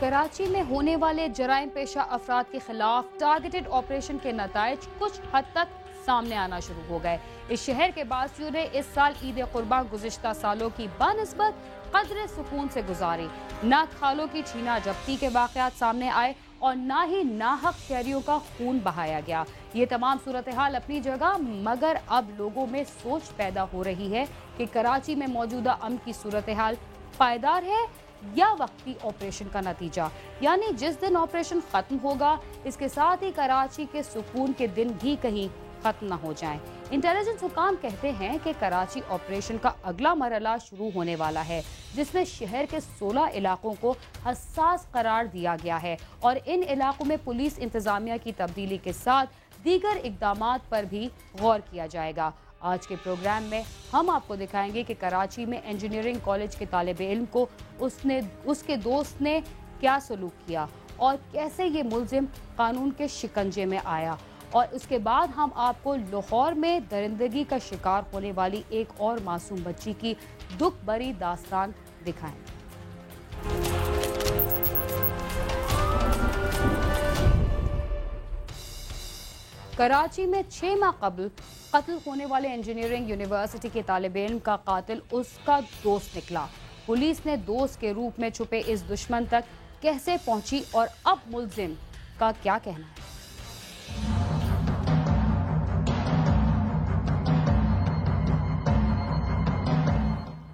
कराची में होने वाले जराइम पेशा अफराद के खिलाफ टारगेटेड ऑपरेशन के नताइज कुछ हद तक सामने आना शुरू हो गए। इस शहर के बासियों ने इस साल ईद कुर्बान गुज़िश्ता सालों की बानिस्बत कदर सुकून से गुजारी। न खालों की छीना जब्ती के वाक़यात सामने आए और न ही नाहक शहरियों का खून बहाया गया। ये तमाम सूरत हाल अपनी जगह, मगर अब लोगों में सोच पैदा हो रही है कि कराची में मौजूदा अमन की सूरत हाल पायदार है या वक्ती ऑपरेशन का नतीजा। यानी जिस दिन ऑपरेशन खत्म होगा, इसके साथ ही कराची के सुकून के दिन भी कहीं खत्म न हो जाएं। इंटेलिजेंस हुकाम कहते हैं कि कराची ऑपरेशन का अगला मरहला शुरू होने वाला है, जिसमें शहर के 16 इलाकों को हसास करार दिया गया है और इन इलाकों में पुलिस इंतजामिया की तब्दीली के साथ दीगर इकदामात पर भी गौर किया जाएगा। आज के प्रोग्राम में हम आपको दिखाएंगे कि कराची में इंजीनियरिंग कॉलेज के तालिब इल्म को उसके दोस्त ने क्या सलूक किया और कैसे ये मुल्जिम कानून के शिकंजे में आया। और उसके बाद हम आपको लाहौर में दरिंदगी का शिकार होने वाली एक और मासूम बच्ची की दुख भरी दास्तान दिखाएंगे। कराची में 6 माह कबल कत्ल होने वाले इंजीनियरिंग यूनिवर्सिटी के तालिब इल्म का कातिल उसका दोस्त निकला। पुलिस ने दोस्त के रूप में छुपे इस दुश्मन तक कैसे पहुंची और अब मुल्जिम का क्या कहना है।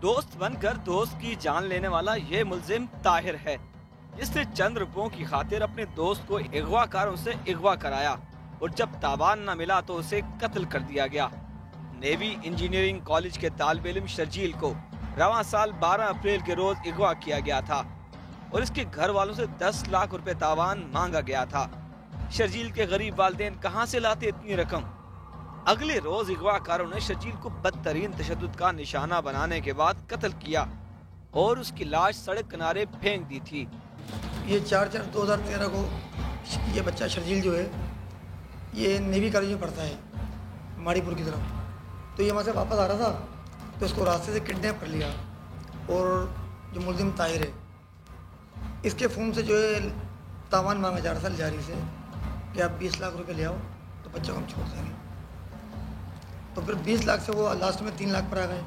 दोस्त बनकर दोस्त की जान लेने वाला ये मुल्जिम ताहिर है, जिसने चंद रुपयों की खातिर अपने दोस्त को अगवाकारों से अगवा कराया और जब तावान न मिला तो उसे कत्ल कर दिया गया। नेवी इंजीनियरिंग कॉलेज के तालिब इल्म शर्जील को रवां साल 12 अप्रैल के रोज अगवा किया गया था और इसके घर वालों से 10 लाख रुपए तावान मांगा गया था। शर्जील के गरीब वालिदैन कहां से लाते इतनी रकम। अगले रोज अगवाकारों ने शर्जील को बदतरीन तशद्दुद का निशाना बनाने के बाद कत्ल किया और उसकी लाश सड़क किनारे फेंक दी थी। ये 4/4/2013 को ये बच्चा शर्जील जो है ये नेवी कॉलेज में पढ़ता है, माड़ीपुर की तरफ। तो ये वहाँ से वापस आ रहा था तो इसको रास्ते से किडनैप कर लिया और जो मुल्जिम ताहिर है, इसके फ़ोन से जो है तावान मांगा जा रहा था जारी से कि आप 20 लाख रुपए ले आओ तो बच्चों को हम छोड़ देंगे। तो फिर 20 लाख से वो लास्ट में 3 लाख पर आ गए।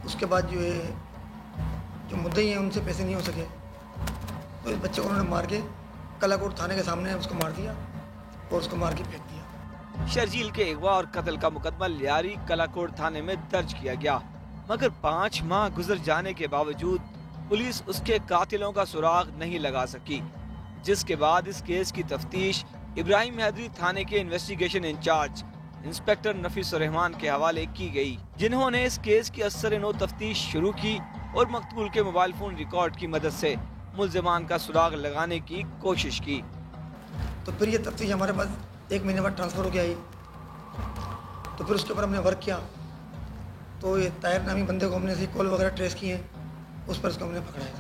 उसके बाद जो है जो मुद्दई हैं उनसे पैसे नहीं हो सके तो इस बच्चे को उन्होंने मार के कलाकोट थाने के सामने उसको मार दिया और उसको मार के फेंक दिया। शर्जील के अगवा और कत्ल का मुकदमा लियारी कलाकोट थाने में दर्ज किया गया, मगर 5 माह गुजर जाने के बावजूद पुलिस उसके कातिलों का सुराग नहीं लगा सकी, जिसके बाद इस केस की तफ्तीश इब्राहिम हैदरी थाने के इन्वेस्टिगेशन इंचार्ज इंस्पेक्टर नफीस रहमान के हवाले की गई, जिन्होंने इस केस की असर-ए-नो तफ्तीश शुरू की और मकतूल के मोबाइल फोन रिकॉर्ड की मदद से मुल्जिमान का सुराग लगाने की कोशिश की। तो फिर ये तफ्तीश हमारे पास 1 महीने बाद ट्रांसफ़र हो गया आई। तो फिर उसके ऊपर हमने वर्क किया तो ये ताहिर नामी बंदे को हमने कॉल वगैरह ट्रेस किए, उस पर इसको हमने पकड़ा है।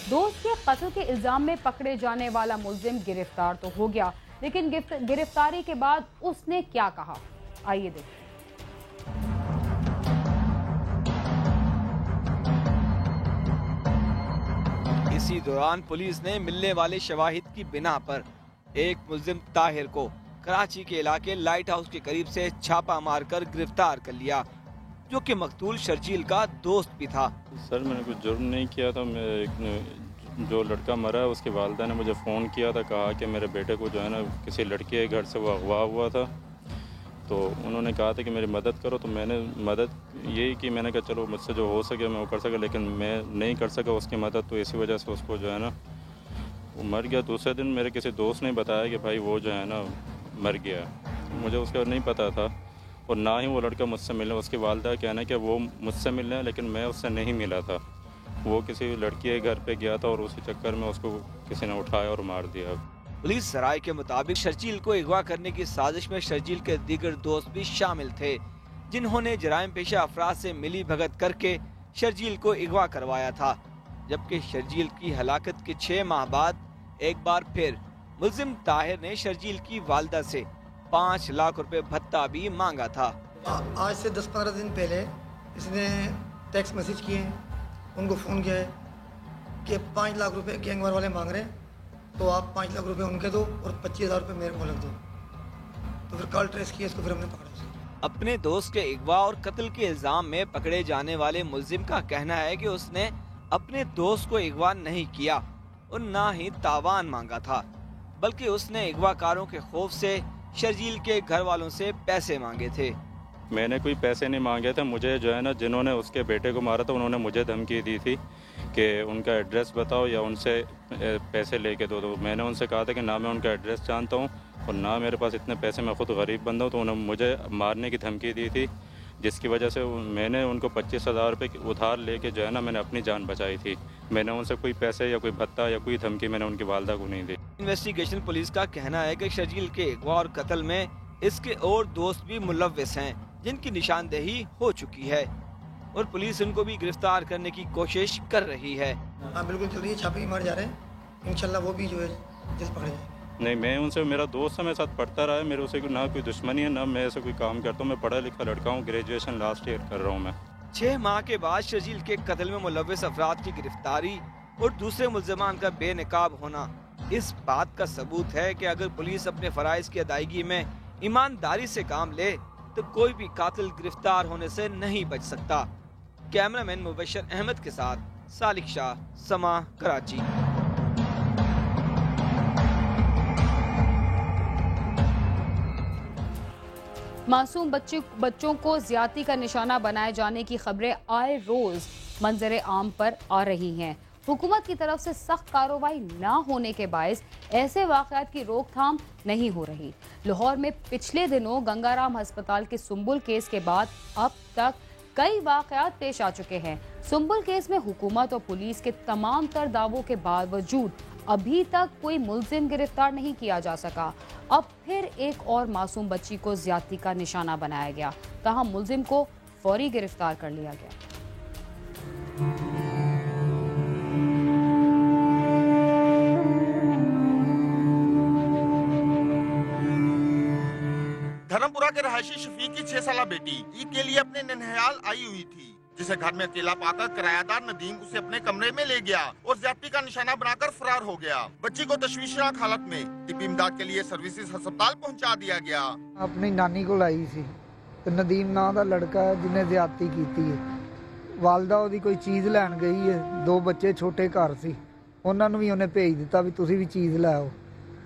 दोस्त के कत्ल के इल्जाम में पकड़े जाने वाला मुल्जिम गिरफ्तार तो हो गया, लेकिन गिरफ्तारी के बाद उसने क्या कहा, आइए देखिए। इसी दौरान पुलिस ने मिलने वाले शवाहिद की बिना पर एक मुल्जिम ताहिर को कराची के इलाके लाइट हाउस के करीब से छापा मारकर गिरफ्तार कर लिया, जो कि मकतूल शर्जील का दोस्त भी था। सर मैंने कुछ जुर्म नहीं किया था। जो लड़का मरा उसकी वालिदा ने मुझे फ़ोन किया था, कहा कि मेरे बेटे को जो है ना किसी लड़के के घर से वो अगवा हुआ था, तो उन्होंने कहा था कि मेरी मदद करो। तो मैंने मदद यही की, मैंने कहा चलो मुझसे जो हो सके मैं वो कर सका, लेकिन मैं नहीं कर सका उसकी मदद। तो इसी वजह से उसको जो है ना वो मर गया। दूसरे दिन मेरे किसी दोस्त ने बताया कि भाई वो जो है ना मर गया, मुझे उसका नहीं पता था और ना ही वो लड़का मुझसे मिलने। उसकी वालिदा का कहना है कि वो मुझसे मिलने है, लेकिन मैं उससे नहीं मिला था। वो किसी लड़की के घर पे गया था और उसी चक्कर में उसको किसी ने उठाया और मार दिया। पुलिस सराय के मुताबिक शर्जील को अगवा करने की साजिश में शर्जील के दीगर दोस्त भी शामिल थे, जिन्होंने जराइम पेशा अफराद से मिली भगत करके शर्जील को अगवा करवाया था। जबकि शर्जील की हलाकत के 6 माह बाद एक बार फिर मुल्जिम ताहिर ने शर्जील की वालिदा से 5 लाख रुपए भत्ता भी मांगा था। आज से 10-15 दिन पहले इसने टेक्स्ट मैसेज किए हैं, उनको फ़ोन किया है कि 5 लाख रुपए गैंगवार वाले मांग रहे हैं, तो आप 5 लाख रुपए उनके दो और 25,000 रुपये मेरे को लग दो। तो फिर कॉल ट्रेस किया इसको, फिर हमने पकड़ा उसको। अपने दोस्त के अगवा और कत्ल के इल्जाम में पकड़े जाने वाले मुलजिम का कहना है कि उसने अपने दोस्त को अगवा नहीं किया और ना ही तावान मांगा था, बल्कि उसने अगवाकारों के खौफ से शर्जील के घर वालों से पैसे मांगे थे। मैंने कोई पैसे नहीं मांगे थे। मुझे जो है ना, जिन्होंने उसके बेटे को मारा था उन्होंने मुझे धमकी दी थी कि उनका एड्रेस बताओ या उनसे पैसे लेके दो। तो मैंने उनसे कहा था कि ना मैं उनका एड्रेस जानता हूँ और ना मेरे पास इतने पैसे, मैं खुद गरीब बंदा हूँ। तो उन्होंने मुझे मारने की धमकी दी थी, जिसकी वजह से मैंने उनको 25,000 रुपये उधार लेके जो है ना, मैंने अपनी जान बचाई थी। मैंने उनसे कोई पैसे या कोई भत्ता या कोई धमकी मैंने उनकी वालदा को नहीं दी। इन्वेस्टिगेशन पुलिस का कहना है कि शर्जील के अगवा और कत्ल में इसके और दोस्त भी मुलव्विस हैं, जिनकी निशानदेही हो चुकी है और पुलिस उनको भी गिरफ्तार करने की कोशिश कर रही है। हाँ बिल्कुल चल रही है, छापे मार जा रहे हैं, इंशाल्लाह वो भी जो है जल्द पकड़े जाए। नहीं, मैं उनसे, मेरा दोस्त मेरे साथ पढ़ता रहा है, मेरे उसे ना कोई दुश्मनी है ना मैं ऐसे कोई काम करता हूँ। मैं पढ़ा लिखा लड़का हूँ, ग्रेजुएशन लास्ट ईयर कर रहा हूँ मैं। 6 माह के बाद शर्जील के कत्ल में मुलव्विस अफराद की गिरफ्तारी और दूसरे मुल्जिमान का बेनकाब होना इस बात का सबूत है कि अगर पुलिस अपने फराइज की अदायगी में ईमानदारी से काम ले तो कोई भी कातिल गिरफ्तार होने से नहीं बच सकता। कैमरामैन मुबशर अहमद के साथ सालिक शाह, समा, कराची। मासूम बच्चों को ज्यादती का निशाना बनाए जाने की खबरें आए रोज मंजर आम पर आ रही हैं। हुकूमत की तरफ से सख्त कार्रवाई न होने के बायस ऐसे वाक़यात की रोकथाम नहीं हो रही। लाहौर में पिछले दिनों गंगाराम अस्पताल के सुंबुल केस के बाद अब तक कई वाक़यात पेश आ चुके हैं। सुंबुल केस में हुकूमत और पुलिस के तमाम तर दावों के बावजूद अभी तक कोई मुल्जिम गिरफ्तार नहीं किया जा सका। अब फिर एक और मासूम बच्ची को ज्यादती का निशाना बनाया गया, तहां मुल्जिम को फौरी गिरफ्तार कर लिया गया। धर्मपुरा के रहायशी शफीक की 6 साला बेटी ईद के लिए अपने ननिहाल आई हुई थी, जिसे घर में अकेला पाकर किरायादार नदीम उसे अपने कमरे में ले गया और ज्यादती का निशाना बनाकर फरार हो गया। बच्ची को तशवीशनाक हालत में तिब्बी इमदाद के लिए सर्विसेज अस्पताल पहुंचा दिया गया। अपनी नानी को लाई सी तो नदीम नाम का लड़का है जिन्हें ज्यादती की है। वालदा ਉਹਦੀ कोई चीज़ लैन गई है, 2 बच्चे छोटे घर सी, उन्होंने भी उन्हें भेज दिता भी तुसी भी चीज़ लाओ,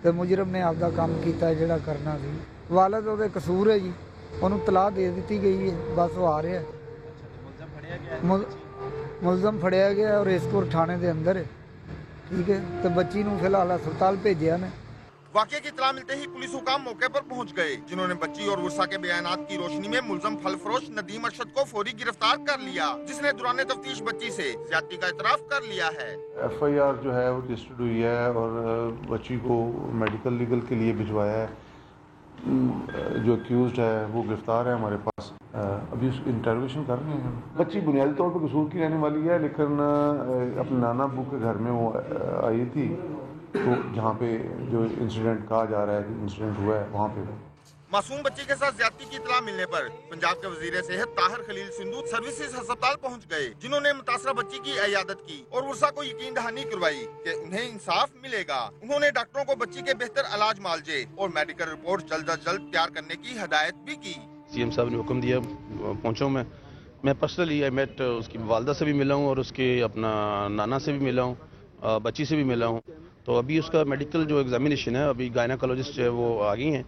तो मुजरम ने आपका काम किया जिहड़ा करना सी। वालद ਉਹਦੇ कसूर है जी, उन्होंने तलाह दे दी गई है, बस वो आ रहा है। मुलजम फड़िया गया और इसको थाने के अंदर है, ठीक है। तो बच्ची नूं फिलहाल अस्पताल भेजा ने। वाक़े की इत्तला मिलते ही पुलिस हुकाम मौके पर पहुंच गए, जिन्होंने बच्ची और वर्षा के बयानात की रोशनी में मुलजम फल फरोश नदीम अरशद को फौरी गिरफ्तार कर लिया, जिसने दौरान तफ्तीश बच्ची से ज्यादती का इतराफ कर लिया है। FIR जो है वो रजिस्टर्ड हुई है और बच्ची को मेडिकल लीगल के लिए भिजवाया है। जो अक्यूज्ड है वो गिरफ्तार है हमारे पास, अभी उसकी इंटरोगेशन कर रहे हैं। बच्ची बुनियादी तौर पर कसूर की रहने वाली है, लेकिन अपने नाना अब्बू के घर में वो आई थी, तो जहाँ पे जो इंसिडेंट कहा जा रहा है कि इंसिडेंट हुआ है वहाँ पे मासूम बच्ची के साथ ज्यादती की इत्तला मिलने पर पंजाब के वजीर सेहत ताहिर खलील सिंधु सर्विसेज अस्पताल पहुंच गए, जिन्होंने मुतासरा बच्ची की इयादत की और वर्षा को यकीन दहानी करवाई कि उन्हें इंसाफ मिलेगा। उन्होंने डॉक्टरों को बच्ची के बेहतर इलाज मालजे और मेडिकल रिपोर्ट जल्द अज जल्द तैयार करने की हिदायत भी की। CM साहब ने हुक्म दिया, पहुँचा मैं पर्सनली आई मेट, उसकी वालदा से भी मिला हूँ और उसके अपना नाना से भी मिला हूँ, बच्ची से भी मिला हूँ। तो अभी उसका मेडिकल जो एग्जामिनेशन है, अभी गायनाकोलॉजिस्ट है वो आ गई हैं,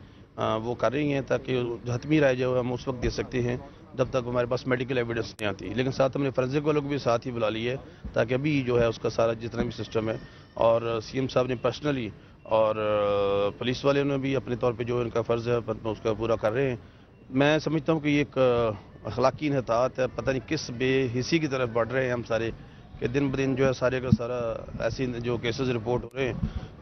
वो कर रही हैं, ताकि हतमी राय जो हम उस वक्त दे सकते हैं जब तक हमारे पास मेडिकल एविडेंस नहीं आती। लेकिन साथ हमने फोरेंसिक वालों को भी साथ ही बुला ली है, ताकि अभी जो है उसका सारा जितना भी सिस्टम है, और CM साहब ने पर्सनली और पुलिस वाले ने भी अपने तौर पर जो इनका फ़र्ज़ है उसका पूरा कर रहे हैं। मैं समझता हूँ कि ये एक अखलाकी इन्हतात है, पता नहीं किस बेहिसी की तरफ बढ़ रहे हैं हम सारे, कि दिन ब दिन जो है सारे का सारा ऐसे जो केसेस रिपोर्ट हो रहे हैं,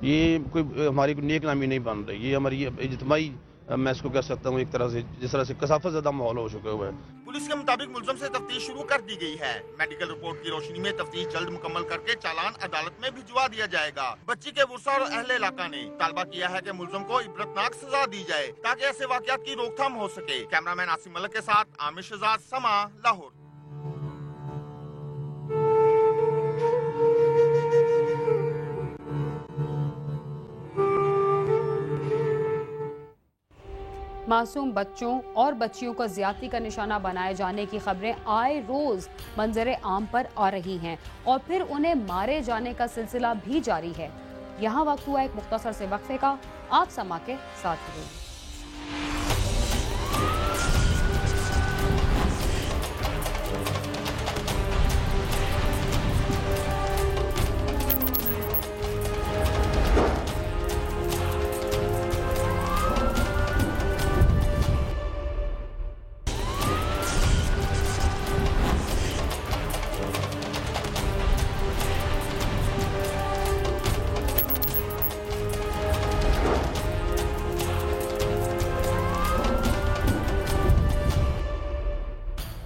ये कोई हमारी नेक नामी नहीं बन रही, ये हमारी इज्तिमाई मैं इसको कह सकता हूँ एक तरह से जिस तरह से कसाफत ज़्यादा माहौल हो चुका हुआ है। पुलिस के मुताबिक मुलजम से तफ्तीश शुरू कर दी गई है। मेडिकल रिपोर्ट की रोशनी में तफ्तीश जल्द मुकम्मल करके चालान अदालत में भिजवा दिया जाएगा। बच्ची के वर्षा और अहले इलाका ने तालबा किया है कि मुलजम को इबरतनाक सजा दी जाए ताकि ऐसे वाकयात की रोकथाम हो सके। कैमरामैन आसिम मलिक के साथ आमिर शहजाद, समा, लाहौर। मासूम बच्चों और बच्चियों को ज्यादती का निशाना बनाए जाने की खबरें आए रोज मंजरे आम पर आ रही हैं और फिर उन्हें मारे जाने का सिलसिला भी जारी है। यहाँ वक्त हुआ एक मुख्तसर से वक्फे का, आप समा के साथ रहिए।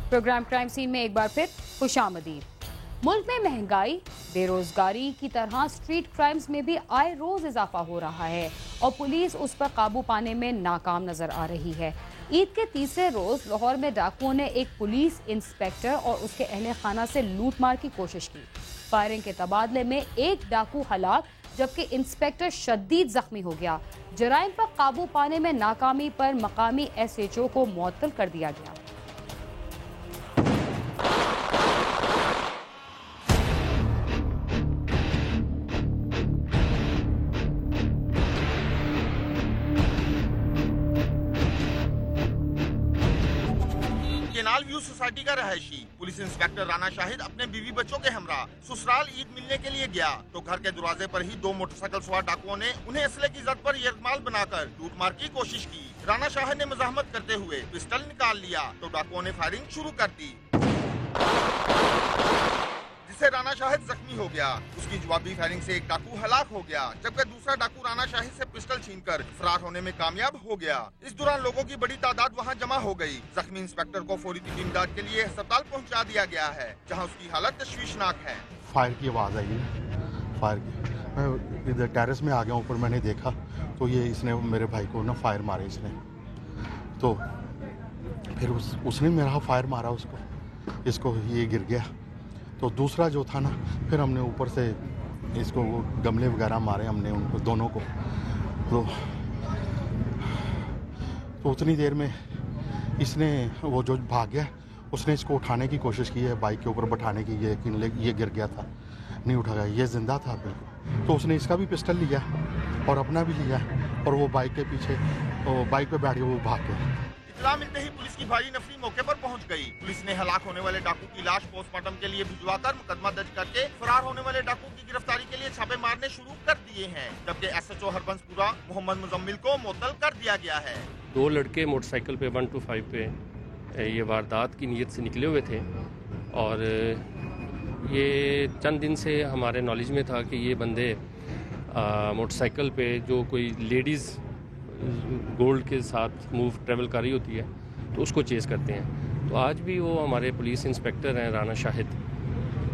प्रोग्राम क्राइम सीन में एक बार फिर खुशामदीद। मुल्क में महंगाई, बेरोजगारी की तरह स्ट्रीट क्राइम्स में भी आए रोज इजाफा हो रहा है और पुलिस उस पर काबू पाने में नाकाम नजर आ रही है। ईद के तीसरे रोज लाहौर में डाकुओं ने एक पुलिस इंस्पेक्टर और उसके अहले खाना से लूटमार की कोशिश की। फायरिंग के तबादले में एक डाकू हलाक जबकि इंस्पेक्टर शदीद जख्मी हो गया। जराइम पर काबू पाने में नाकामी पर मकामी SHO को मुअत्तल कर दिया गया। केनाल व्यू सोसाइटी का रहायशी पुलिस इंस्पेक्टर राना शाहिद अपने बीवी बच्चों के हमरा ससुराल ईद मिलने के लिए गया तो घर के दरवाजे पर ही 2 मोटरसाइकिल सवार डाकुओं ने उन्हें असले की जद पर यरगमाल बनाकर लूटमार की कोशिश की। राना शाहिद ने मज़ाहमत करते हुए पिस्टल निकाल लिया तो डाकुओं ने फायरिंग शुरू कर दी, जिससे राना शाहिद जख्मी हो गया। उसकी जवाबी फायरिंग से एक डाकू हलाक हो गया जबकि दूसरा डाकू राना शाहिद से पिस्टल छीनकर फरार होने में कामयाब हो गया। इस दौरान लोगों की बड़ी तादाद वहां जमा हो गई। जख्मी इंस्पेक्टर को फौरी तिब्बी इमदाद के लिए अस्पताल पहुंचा दिया गया है जहां उसकी हालत तशवीशनाक है। फायर की आवाज़ आई, फायर की। मैं इधर टेरेस में आ गया, ऊपर मैंने देखा तो ये इसने मेरे भाई को ना फायर मारे इसने, तो फिर उसने मेरा फायर मारा उसको, इसको ये गिर गया। तो दूसरा जो था ना, फिर हमने ऊपर से इसको वो गमले वगैरह मारे हमने उनको दोनों को। तो उतनी देर में इसने वो जो भाग गया उसने इसको उठाने की कोशिश की है, बाइक के ऊपर बैठाने की, ये गिर गया था, नहीं उठा गया, ये जिंदा था बिल्कुल। तो उसने इसका भी पिस्टल लिया और अपना भी लिया और वो बाइक के पीछे बाइक पे बैठ के वो भाग गया। इत्तला मिलते ही पुलिस की भारी नफरी मौके पर पहुंच गई। पुलिस ने हलाक होने वाले डाकू की लाश पोस्टमार्टम के लिए भिजवाकर मुकदमा दर्ज करके फरार होने वाले डाकू की गिरफ्तारी के लिए छापे मारने शुरू कर दिए हैं, जबकि SHO हरबंसपुरा मोहम्मद मुजम्मिल को मुअत्तल कर दिया गया है। 2 लड़के मोटरसाइकिल पे 125 पे ये वारदात की नीयत से निकले हुए थे और ये चंद दिन से हमारे नॉलेज में था कि ये बंदे मोटरसाइकिल पे जो कोई लेडीज़ गोल्ड के साथ ट्रैवल कर रही होती है तो उसको चेज़ करते हैं। तो आज भी वो हमारे पुलिस इंस्पेक्टर हैं राना शाहिद,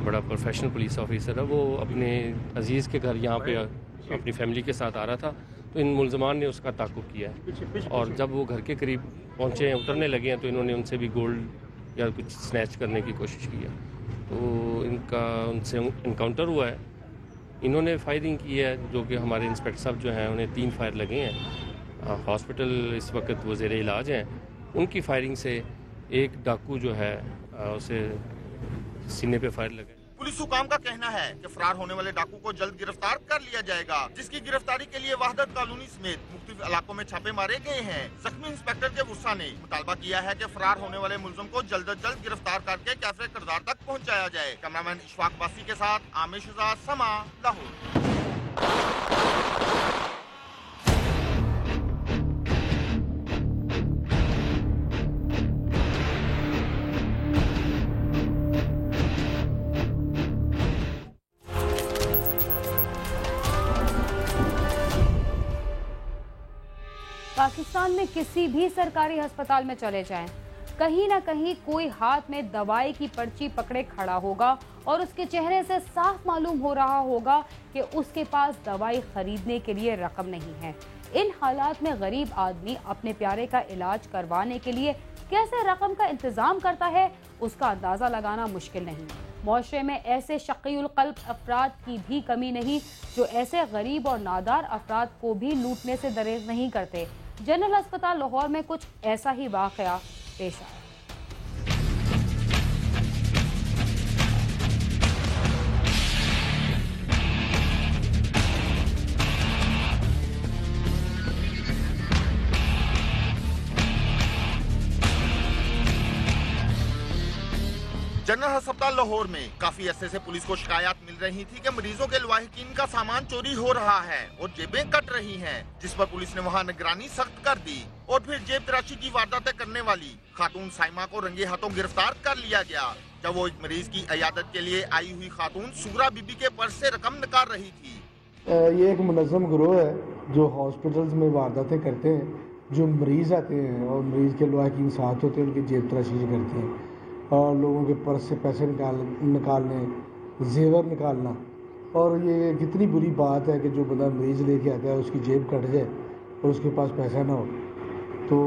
बड़ा प्रोफेशनल पुलिस ऑफिसर है, वो अपने अजीज़ के घर यहाँ पे अपनी फैमिली के साथ आ रहा था तो इन मुलजमान ने उसका ताक़ुब किया है और जब वो घर के करीब पहुँचे हैं, उतरने लगे हैं तो इन्होंने उनसे भी गोल्ड या कुछ स्नैच करने की कोशिश की है। तो इनका उनसे इनकाउंटर हुआ है, इन्होंने फायरिंग की है जो कि हमारे इंस्पेक्टर साहब जो हैं उन्हें 3 फायर लगे हैं, हॉस्पिटल इस वक्त वो ज़ेरे इलाज हैं। उनकी फायरिंग से एक डाकू जो है उसे सीने पे फायर लगे। पुलिस हुकाम का कहना है कि फरार होने वाले डाकू को जल्द गिरफ्तार कर लिया जाएगा, जिसकी गिरफ्तारी के लिए वहदत कॉलोनी समेत मुख्तलिफ इलाकों में छापे मारे गए हैं। जख्मी इंस्पेक्टर के गुस्सा ने मुतालबा किया है कि फरार होने वाले मुलजम को जल्द अज जल्द गिरफ्तार करके कैफे किरदार तक पहुँचाया जाए। कैमरामैन इशफाक बासी के साथ आमिर शहजाद, समा, लाहौर। पाकिस्तान में किसी भी सरकारी अस्पताल में चले जाएं, कहीं ना कहीं कोई हाथ में दवाई की पर्ची पकड़े खड़ा होगा और उसके चेहरे से साफ मालूम हो रहा होगा कि उसके पास दवाई खरीदने के लिए रकम नहीं है। इन हालात में गरीब आदमी अपने प्यारे का इलाज करवाने के लिए कैसे रकम का इंतजाम करता है, उसका अंदाजा लगाना मुश्किल नहीं। मुआशरे में ऐसे शकीउल क़ल्ब अफराद की भी कमी नहीं जो ऐसे गरीब और नादार अफराद को भी लूटने से दरेज नहीं करते। जनरल अस्पताल लाहौर में कुछ ऐसा ही वाक़या पेश आया। जनरल अस्पताल लाहौर में काफी अरसे से पुलिस को शिकायत मिल रही थी कि मरीजों के लवाहिकीन का सामान चोरी हो रहा है और जेबें कट रही हैं, जिस पर पुलिस ने वहां निगरानी सख्त कर दी और फिर जेब तराशी की वारदातें करने वाली खातून साइमा को रंगे हाथों गिरफ्तार कर लिया गया, जब वो एक मरीज की इयादत के लिए आई हुई खातून सुगरा बीबी के पर्स से रकम निकाल रही थी। ये एक मुनज़्ज़म गिरोह है जो हॉस्पिटल्स में वारदातें करते हैं। जो मरीज आते हैं और मरीज के लवाहिकीन साथ होते हैं, उनकी जेब तराशी करते हैं और लोगों के पर्स से पैसे निकालने, जेवर निकालना। और ये कितनी बुरी बात है कि जो बंदा मरीज लेके आता है उसकी जेब कट जाए और उसके पास पैसा ना हो। तो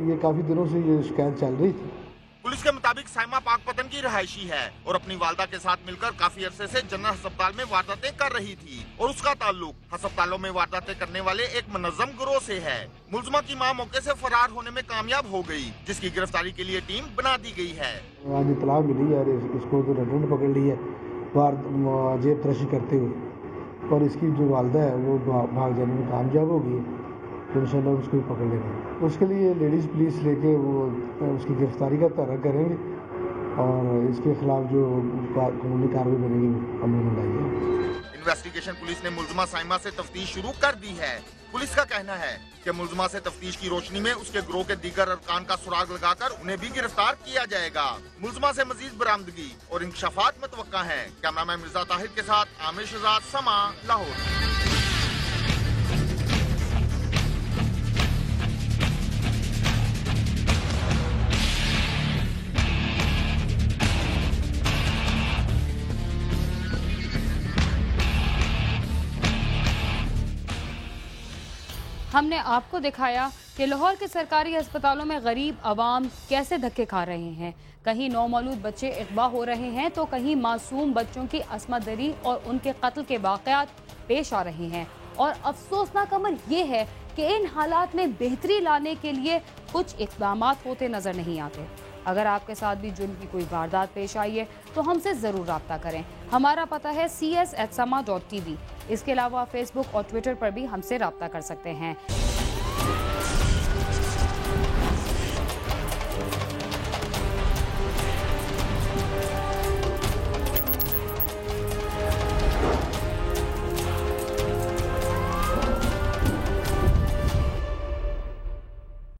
ये काफ़ी दिनों से ये शिकायत चल रही थी। पुलिस के मुताबिक साइमा पाकपतन की रहायशी है और अपनी वालदा के साथ मिलकर काफी अरसे से जनरल अस्पताल में वारदातें कर रही थी और उसका ताल्लुक अस्पतालों में वारदातें करने वाले एक मुनज़्ज़म गिरोह से है। मुलज़िमा की मां मौके से फरार होने में कामयाब हो गई, जिसकी गिरफ्तारी के लिए टीम बना दी गई है। आज इतला मिली है, इसको तो रंडों ने पकड़ ली है जेब तराशी करते हुए, और इसकी जो वालदा है वो भाग जाने में कामयाब हो गई, तो इंशाल्लाह उसको भी पकड़ लेंगे। उसके लिए लेडीज़ पुलिस लेके वो उसकी गिरफ्तारी का तहरीर करेंगे और इसके खिलाफ जो कानूनी कार्रवाई बनेगी अमल में लाएंगे। इन्वेस्टिगेशन पुलिस ने मुलज़िमा साइमा से तफ्तीश शुरू कर दी है। पुलिस का कहना है कि मुलज़िमा से तफ्तीश की रोशनी में उसके गिरोह के दीगर अरकान का सुराग लगाकर उन्हें भी गिरफ्तार किया जाएगा। मुलज़िमा से मजीद बरामदगी और इंकशाफात मुतवक्का है। कैमरामैन मिर्जा ताहिर के साथ आमिर शहजाद, समा, लाहौर। हमने आपको दिखाया कि लाहौर के सरकारी अस्पतालों में गरीब आवाम कैसे धक्के खा रहे हैं। कहीं नौमौलूद बच्चे अगवा हो रहे हैं तो कहीं मासूम बच्चों की असमत दरी और उनके कत्ल के वाक़यात पेश आ रहे हैं। और अफसोसनाक अमर ये है कि इन हालात में बेहतरी लाने के लिए कुछ इक़दाम होते नज़र नहीं आते। अगर आपके साथ भी जुर्म की कोई वारदात पेश आई है तो हमसे ज़रूर रब्ता करें। हमारा पता है cs@sama.tv। इसके अलावा फेसबुक और ट्विटर पर भी हमसे रब्ता कर सकते हैं।